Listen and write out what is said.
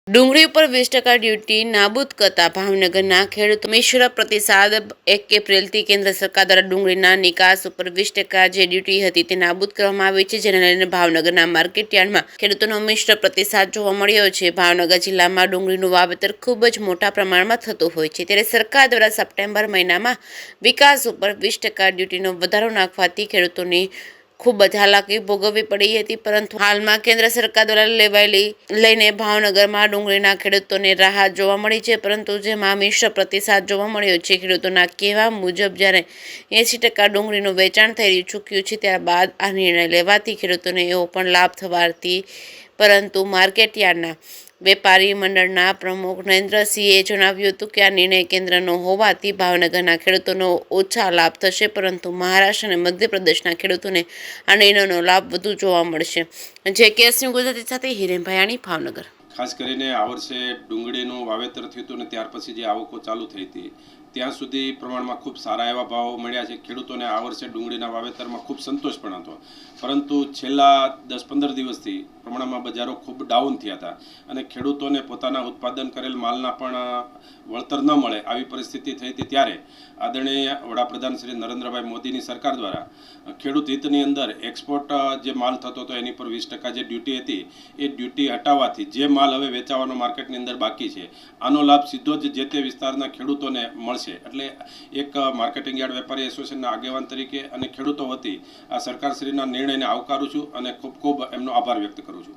ડુંગળી ઉપર 20% ડ્યુટી નાબૂદ કરતા ભાવનગરના ખેડૂતો મિશ્ર પ્રતિસાદ 1 એપ્રિલથી કેન્દ્ર સરકાર દ્વારા ડુંગળીના નિકાસ ઉપર 20% જે ડ્યુટી હતી તે નાબૂદ કરવામાં આવી છે, જેને લઈને ભાવનગરના માર્કેટયાર્ડમાં ખેડૂતોનો મિશ્ર પ્રતિસાદ જોવા મળ્યો છે। ભાવનગર જિલ્લામાં ડુંગળીનું વાવેતર ખૂબ જ મોટા પ્રમાણમાં થતું હોય છે, ત્યારે સરકાર દ્વારા સપ્ટેમ્બર મહિનામાં વિકાસ ઉપર 20% ડ્યુટીનો વધારો નાખવાથી ખેડૂતોની ખૂબ જ હાલાકી ભોગવવી પડી હતી, પરંતુ હાલમાં કેન્દ્ર સરકાર દ્વારા લઈને ભાવનગરમાં ડુંગળીના ખેડૂતોને રાહત જોવા મળી છે, પરંતુ જેમાં મિશ્ર પ્રતિસાદ જોવા મળ્યો છે। ખેડૂતોના કહેવા મુજબ જ્યારે 80% ડુંગળીનું વેચાણ થઈ ચૂક્યું છે, ત્યારબાદ આ નિર્ણય લેવાથી ખેડૂતોને એવો પણ લાભ થવાથી, પરંતુ માર્કેટયાર્ડના વેપારી મંડળના પ્રમુખ નરેન્દ્રસિંહે જણાવ્યું હતું કે આ નિર્ણય કેન્દ્રનો હોવાથી ભાવનગરના ખેડૂતોનો ઓછા લાભ થશે, પરંતુ મહારાષ્ટ્ર અને મધ્યપ્રદેશના ખેડૂતોને આ નિર્ણયનો લાભ વધુ જોવા મળશે। જે કેસની ગુજરાતી સાથે હિરેન ભયાણી, ભાવનગર। ખાસ કરીને આ વર્ષે ડુંગળીનું વાવેતર થયું હતું અને ત્યાર પછી જે આવકો ચાલુ થઈ હતી ત્યાં સુધી પ્રમાણમાં ખૂબ સારા એવા ભાવ મળ્યા છે। ખેડૂતોને આ વર્ષે ડુંગળીના વાવેતરમાં ખૂબ સંતોષ પણ હતો, પરંતુ છેલ્લા 10-15 દિવસથી પ્રમાણમાં બજારો ખૂબ ડાઉન થયા હતા અને ખેડૂતોને પોતાના ઉત્પાદન કરેલ માલના પણ વળતર ન મળે આવી પરિસ્થિતિ થઈ હતી। ત્યારે આદરણીય વડાપ્રધાન શ્રી નરેન્દ્રભાઈ મોદીની સરકાર દ્વારા ખેડૂત હિતની અંદર એક્સપોર્ટ જે માલ થતો હતો એની પર 20% જે ડ્યુટી હતી એ ડ્યુટી હટાવવાથી જે માલ હવે વેચાવાનો માર્કેટની અંદર બાકી છે આનો લાભ સીધો જ જે તે વિસ્તારના ખેડૂતોને મળશે। એટલે એક માર્કેટિંગ યાર્ડ વેપારી એસોસિએશનના આગેવાન તરીકે અને ખેડૂતો વતી આ સરકારશ્રીના નિર્ણયને આવકારું છું અને ખૂબ ખૂબ એમનો આભાર વ્યક્ત કરું છું।